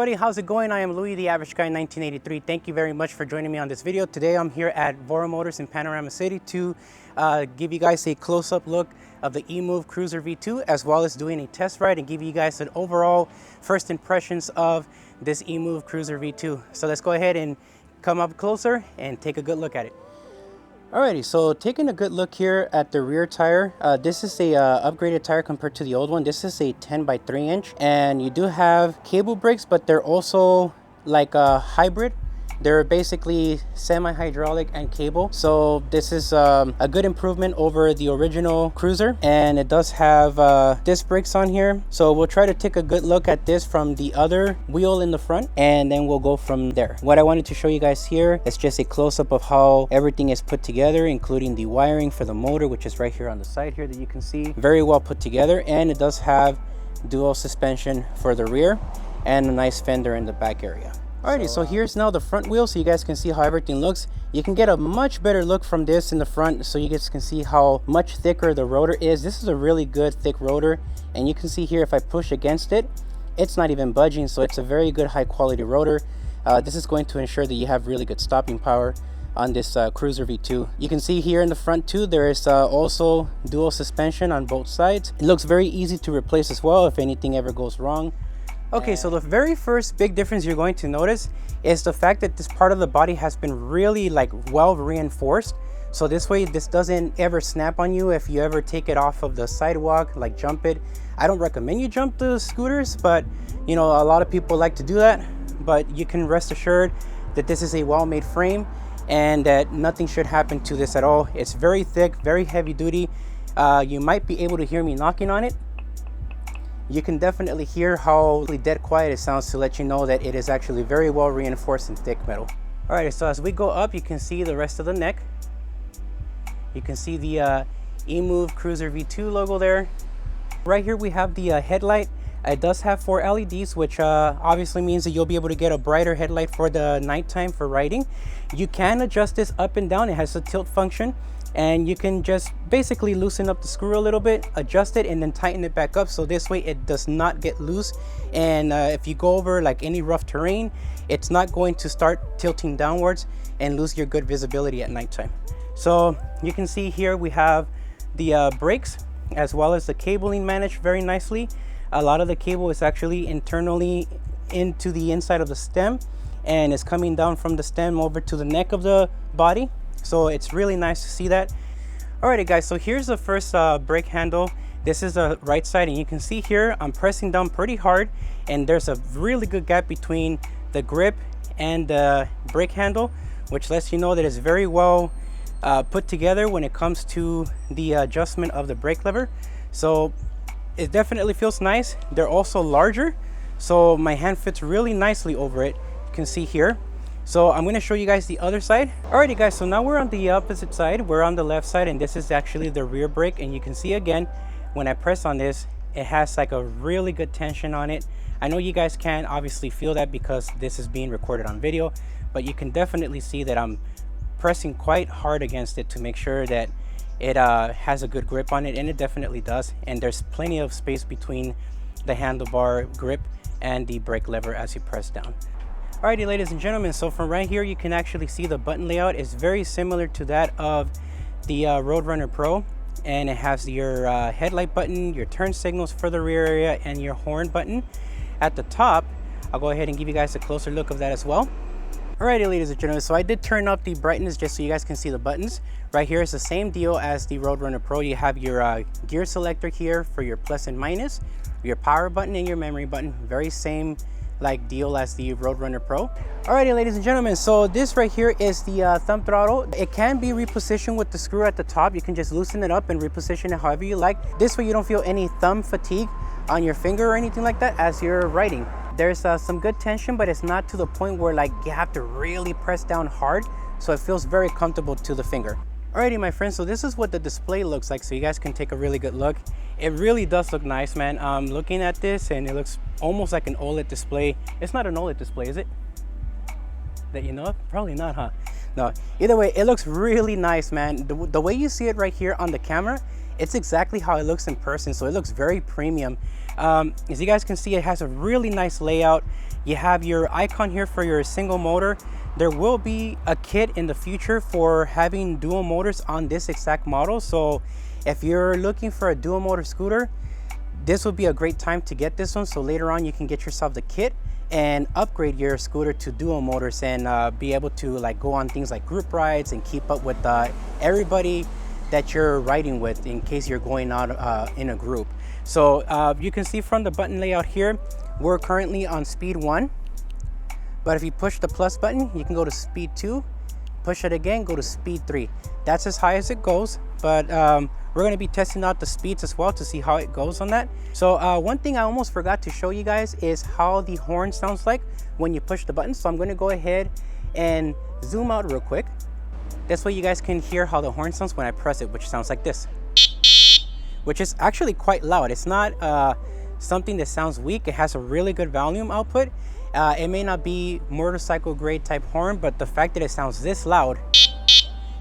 everybody, how's it going? I am Louis, the Average Guy 1983. Thank you very much for joining me on this video. Today I'm here at Voromotors in Panorama City to give you guys a close-up look of the Emove Cruiser V2, as well as doing a test ride and give you guys an overall first impressions of this Emove Cruiser V2. So let's go ahead and come up closer and take a good look at it. Alrighty, so taking a good look here at the rear tire, this is a upgraded tire compared to the old one. This is a 10 by 3 inch, and you do have cable brakes, but they're also like a hybrid. They're basically semi-hydraulic and cable. So this is a good improvement over the original Cruiser, and it does have disc brakes on here. So we'll try to take a good look at this from the other wheel in the front, and then we'll go from there. What I wanted to show you guys here is just a close-up of how everything is put together, including the wiring for the motor, which is right here on the side here that you can see. Very well put together, and it does have dual suspension for the rear and a nice fender in the back area. Alrighty, so here's now the front wheel, so you guys can see how everything looks. You can get a much better look from this in the front, so you guys can see how much thicker the rotor is. This is a really good thick rotor, and you can see here if I push against it, it's not even budging, so it's a very good high quality rotor. This is going to ensure that you have really good stopping power on this Cruiser V2. You can see here in the front too, there is also dual suspension on both sides. It looks very easy to replace as well if anything ever goes wrong. Okay, so the very first big difference you're going to notice is the fact that this part of the body has been really well reinforced. So this way, this doesn't ever snap on you if you ever take it off of the sidewalk, like jump it. I don't recommend you jump the scooters, but you know, a lot of people like to do that. But you can rest assured that this is a well-made frame and that nothing should happen to this at all. It's very thick, very heavy duty. You might be able to hear me knocking on it. You can definitely hear how dead quiet it sounds to let you know that it is actually very well reinforced and thick metal. Alright, so as we go up, you can see the rest of the neck. You can see the Emove Cruiser V2 logo there. Right here we have the headlight. It does have 4 LEDs, which obviously means that you'll be able to get a brighter headlight for the nighttime for riding. You can adjust this up and down. It has a tilt function, and you can just basically loosen up the screw a little bit, adjust it, and then tighten it back up, so this way it does not get loose. And if you go over like any rough terrain, it's not going to start tilting downwards and lose your good visibility at nighttime. So you can see here we have the brakes as well as the cabling managed very nicely. A lot of the cable is actually internally into the inside of the stem, and it's coming down from the stem over to the neck of the body. So it's really nice to see that. Alrighty guys, so here's the first brake handle. This is the right side, and you can see here I'm pressing down pretty hard, and there's a really good gap between the grip and the brake handle, which lets you know that it's very well put together when it comes to the adjustment of the brake lever. So it definitely feels nice. They're also larger, so my hand fits really nicely over it. You can see here. So I'm going to show you guys the other side. Alrighty guys, so now we're on the opposite side. We're on the left side, and this is actually the rear brake, and you can see again when I press on this, it has like a really good tension on it. I know you guys can't obviously feel that because this is being recorded on video, but you can definitely see that I'm pressing quite hard against it to make sure that it has a good grip on it, and it definitely does. And there's plenty of space between the handlebar grip and the brake lever as you press down. Alrighty ladies and gentlemen, so from right here you can actually see the button layout is very similar to that of the Roadrunner Pro, and it has your headlight button, your turn signals for the rear area, and your horn button at the top. I'll go ahead and give you guys a closer look of that as well. Alrighty ladies and gentlemen, so I did turn up the brightness just so you guys can see the buttons. Right here is the same deal as the Roadrunner Pro. You have your gear selector here for your plus and minus, your power button, and your memory button. Very same like deal as the Roadrunner Pro. Alrighty ladies and gentlemen, so this right here is the thumb throttle. It can be repositioned with the screw at the top. You can just loosen it up and reposition it however you like. This way you don't feel any thumb fatigue on your finger or anything like that as you're riding. There's some good tension, but it's not to the point where like you have to really press down hard, so it feels very comfortable to the finger. Alrighty my friends, so this is what the display looks like, so you guys can take a really good look. It really does look nice, man. I'm looking at this and it looks almost like an OLED display. It's not an OLED display, is it? That you know of? Probably not, huh? No, either way, it looks really nice, man. The way you see it right here on the camera, it's exactly how it looks in person, so it looks very premium. As you guys can see, it has a really nice layout. You have your icon here for your single motor. There will be a kit in the future for having dual motors on this exact model. So if you're looking for a dual motor scooter, this will be a great time to get this one. So later on you can get yourself the kit and upgrade your scooter to dual motors and be able to like go on things like group rides and keep up with everybody that you're riding with in case you're going out in a group. So you can see from the button layout here, we're currently on speed 1, but if you push the plus button, you can go to speed 2, push it again, go to speed 3. That's as high as it goes, but we're going to be testing out the speeds as well to see how it goes on that. So one thing I almost forgot to show you guys is how the horn sounds like when you push the button. So I'm going to go ahead and zoom out real quick. This way you guys can hear how the horn sounds when I press it, which sounds like this, which is actually quite loud. It's not something that sounds weak. It has a really good volume output. It may not be motorcycle grade type horn, but the fact that it sounds this loud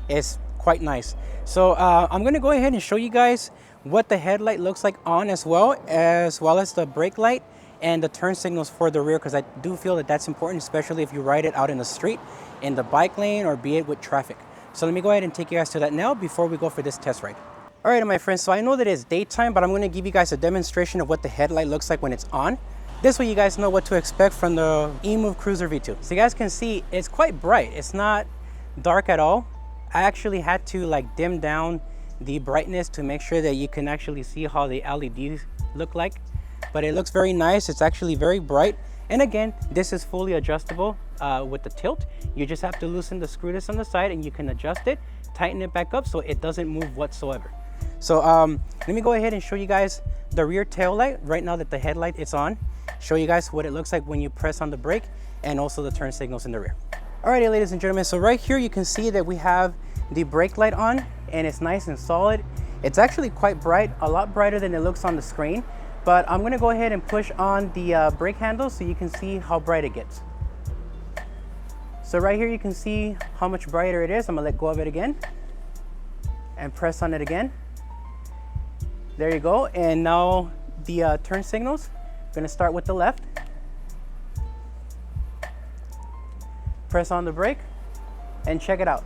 is quite nice. So I'm gonna go ahead and show you guys what the headlight looks like on as well as the brake light and the turn signals for the rear, because I do feel that that's important, especially if you ride it out in the street, in the bike lane, or be it with traffic. So let me go ahead and take you guys to that now before we go for this test ride. All right, my friends, so I know that it's daytime, but I'm gonna give you guys a demonstration of what the headlight looks like when it's on. This way you guys know what to expect from the Emove Cruiser V2. So you guys can see it's quite bright. It's not dark at all. I actually had to like dim down the brightness to make sure that you can actually see how the LEDs look like. But it looks very nice. It's actually very bright. And again, this is fully adjustable with the tilt. You just have to loosen the screw this on the side and you can adjust it, tighten it back up so it doesn't move whatsoever. So let me go ahead and show you guys the rear tail light right now that the headlight is on. Show you guys what it looks like when you press on the brake and also the turn signals in the rear. Alrighty, ladies and gentlemen, so right here you can see that we have the brake light on and it's nice and solid. It's actually quite bright, a lot brighter than it looks on the screen, but I'm gonna go ahead and push on the brake handle so you can see how bright it gets. So right here you can see how much brighter it is. I'm gonna let go of it again and press on it again. There you go. And now the turn signals. I'm gonna start with the left. Press on the brake and check it out.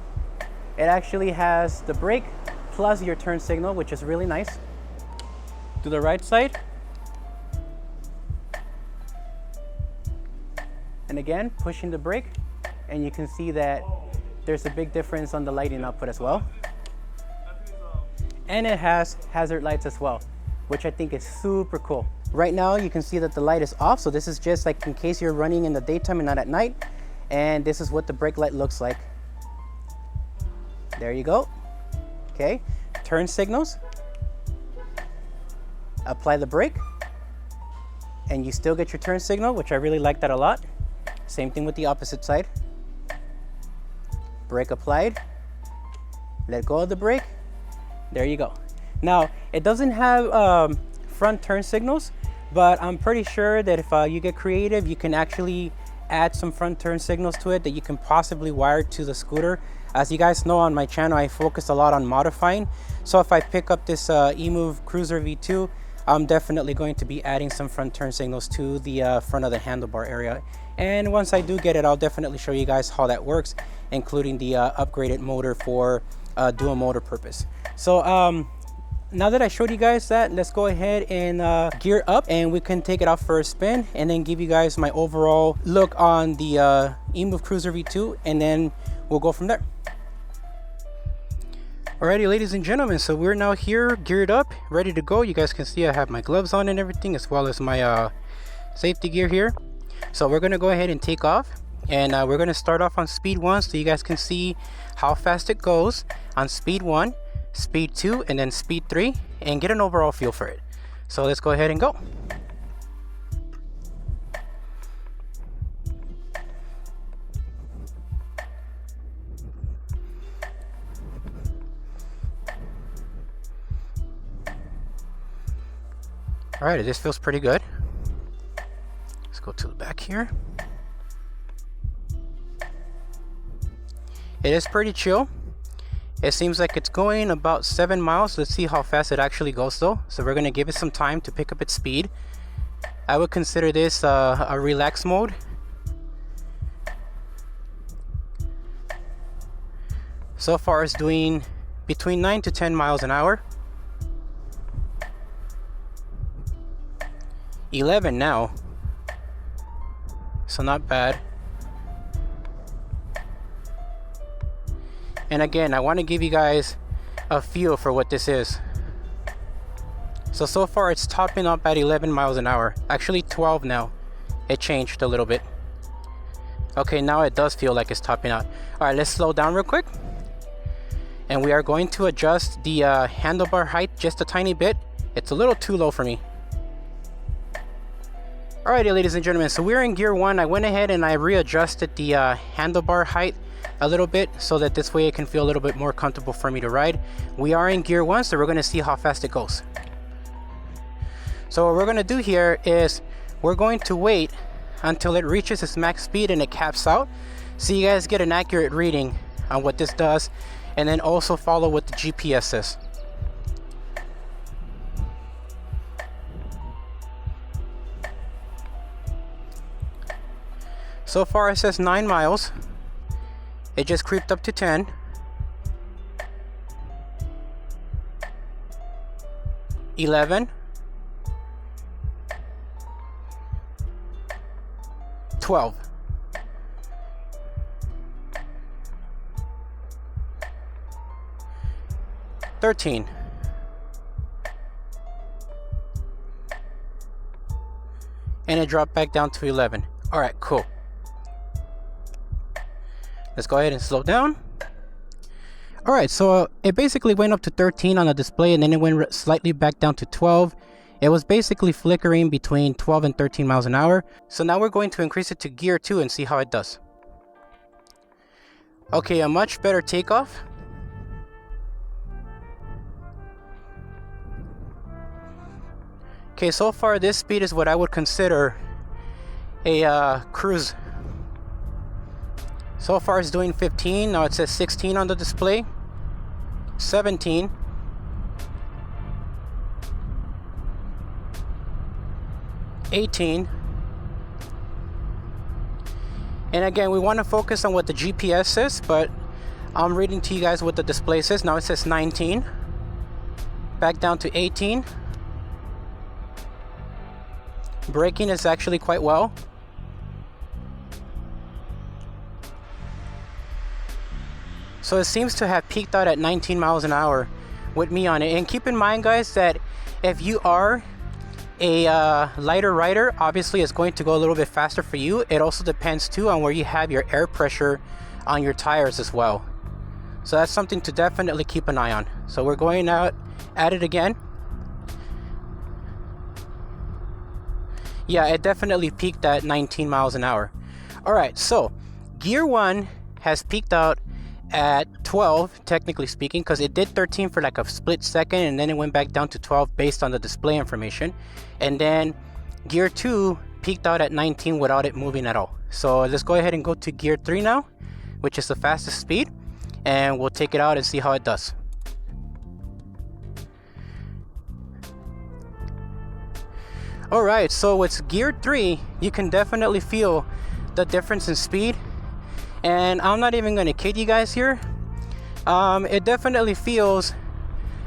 It actually has the brake plus your turn signal, which is really nice. To the right side. And again, pushing the brake, and you can see that there's a big difference on the lighting output as well. And it has hazard lights as well, which I think is super cool. Right now you can see that the light is off, so this is just like in case you're running in the daytime and not at night. And this is what the brake light looks like. There you go. Okay, turn signals. Apply the brake, and you still get your turn signal, which I really like that a lot. Same thing with the opposite side. Brake applied. Let go of the brake. There you go. Now, it doesn't have front turn signals, but I'm pretty sure that if you get creative, you can actually add some front turn signals to it that you can possibly wire to the scooter. As you guys know, on my channel, I focus a lot on modifying. So if I pick up this Emove Cruiser V2, I'm definitely going to be adding some front turn signals to the front of the handlebar area. And once I do get it, I'll definitely show you guys how that works, including the upgraded motor for dual motor purpose. So now that I showed you guys that, let's go ahead and gear up and we can take it out for a spin and then give you guys my overall look on the Emove Cruiser V2, and then we'll go from there. Alrighty, ladies and gentlemen, so we're now here geared up, ready to go. You guys can see I have my gloves on and everything, as well as my safety gear here. So we're gonna go ahead and take off, and we're gonna start off on speed 1 so you guys can see how fast it goes on speed 1, speed 2, and then speed 3, and get an overall feel for it. So let's go ahead and go. All right, this feels pretty good. Let's go to the back here. It is pretty chill. It seems like it's going about 7 miles. Let's see how fast it actually goes though. So we're gonna give it some time to pick up its speed. I would consider this a relax mode So far it's doing between 9 to 10 miles an hour. 11 now, so not bad. And again, I want to give you guys a feel for what this is. So far it's topping up at 11 miles an hour. Actually 12 now. It changed a little bit. Okay, now it does feel like it's topping out. All right, let's slow down real quick. And we are going to adjust the handlebar height just a tiny bit. It's a little too low for me. Alrighty, ladies and gentlemen, so we're in gear 1. I went ahead and I readjusted the handlebar height a little bit so that this way it can feel a little bit more comfortable for me to ride. We are in gear 1, so we're going to see how fast it goes. So what we're going to do here is we're going to wait until it reaches its max speed and it caps out, so you guys get an accurate reading on what this does, and then also follow what the GPS says. So far it says 9 miles. It just creeped up to 10. 11. 12. 13. 'And it dropped back down to 11. All right, cool. Let's go ahead and slow down. All right, so it basically went up to 13 on the display, and then it went slightly back down to 12. It was basically flickering between 12 and 13 miles an hour. So now we're going to increase it to gear 2 and see how it does. Okay, a much better takeoff. Okay, so far this speed is what I would consider a cruise. So far it's doing 15. Now it says 16 on the display. 17. 18. And again, we want to focus on what the GPS says, but I'm reading to you guys what the display says. Now it says 19. Back down to 18. Braking is actually quite well. So it seems to have peaked out at 19 miles an hour with me on it. And keep in mind, guys, that if you are a lighter rider, obviously it's going to go a little bit faster for you. It also depends too on where you have your air pressure on your tires as well. So that's something to definitely keep an eye on. So we're going out at it again. Yeah, it definitely peaked at 19 miles an hour. All right, so gear 1 has peaked out at 12, technically speaking, because it did 13 for like a split second, and then it went back down to 12 based on the display information. And then gear 2 peaked out at 19 without it moving at all. So let's go ahead and go to gear 3 now, which is the fastest speed, and we'll take it out and see how it does. Alright, so with gear 3, you can definitely feel the difference in speed. And I'm not even going to kid you guys here. It definitely feels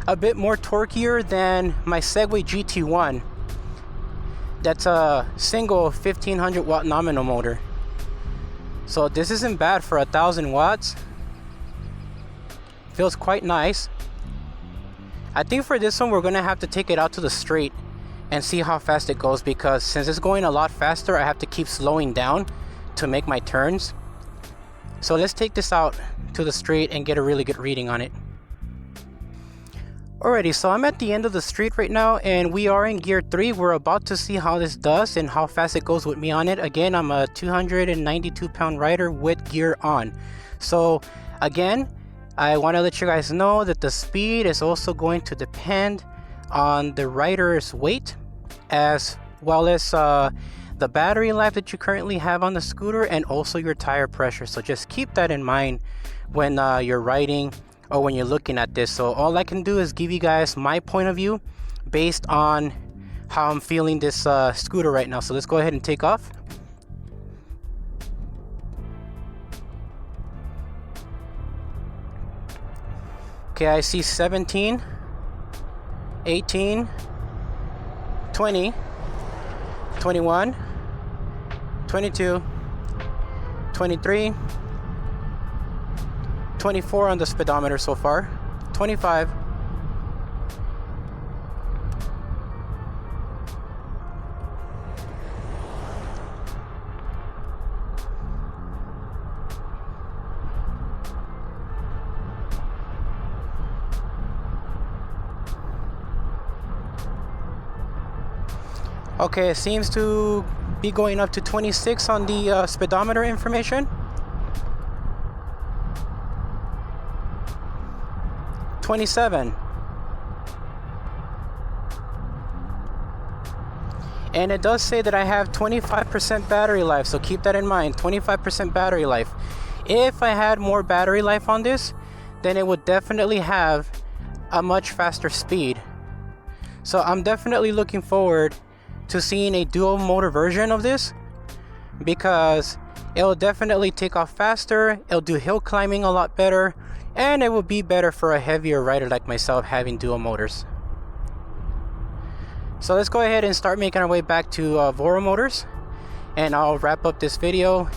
a bit more torquier than my Segway GT1. That's a single 1500 watt nominal motor. So this isn't bad for 1000 watts. Feels quite nice. I think for this one we're going to have to take it out to the straight and see how fast it goes, because since it's going a lot faster, I have to keep slowing down to make my turns. So let's take this out to the straight and get a really good reading on it. Alrighty, so I'm at the end of the street right now, and we are in gear 3. We're about to see how this does and how fast it goes with me on it. Again, I'm a 292 pound rider with gear on. So again, I want to let you guys know that the speed is also going to depend on the rider's weight, as well as the battery life that you currently have on the scooter, and also your tire pressure. So just keep that in mind when you're riding or when you're looking at this. So all I can do is give you guys my point of view based on how I'm feeling this scooter right now. So let's go ahead and take off. Okay, I see 17, 18, 20, 21, 22, 23, 24 on the speedometer so far, 25, okay, it seems to be going up to 26 on the speedometer information. 27. And it does say that I have 25% battery life, so keep that in mind, 25% battery life. If I had more battery life on this, then it would definitely have a much faster speed. So I'm definitely looking forward to seeing a dual motor version of this, because it'll definitely take off faster, it'll do hill climbing a lot better, and it will be better for a heavier rider like myself having dual motors. So let's go ahead and start making our way back to Voromotors, and I'll wrap up this video.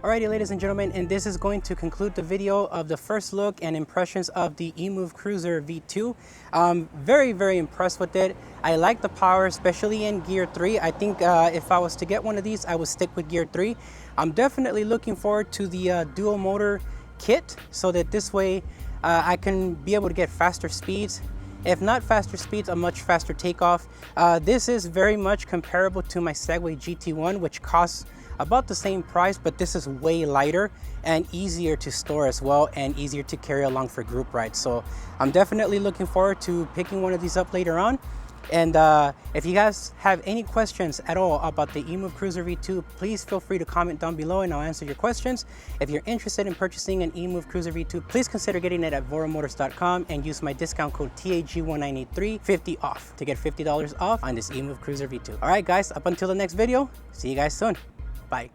Alrighty, ladies and gentlemen, and this is going to conclude the video of the first look and impressions of the Emove Cruiser V2. Very impressed with it. I like the power, especially in gear 3. I think if I was to get one of these, I would stick with gear 3. I'm definitely looking forward to the dual motor kit, so that this way I can be able to get faster speeds. If not faster speeds, a much faster takeoff. This is very much comparable to my Segway GT1, which costs about the same price, but this is way lighter and easier to store as well, and easier to carry along for group rides. So I'm definitely looking forward to picking one of these up later on. And if you guys have any questions at all about the Emove Cruiser V2, please feel free to comment down below and I'll answer your questions. If you're interested in purchasing an Emove Cruiser V2, please consider getting it at voromotors.com and use my discount code TAG1983, 50 off, to get $50 off on this Emove Cruiser V2. All right, guys, up until the next video, see you guys soon. Bye.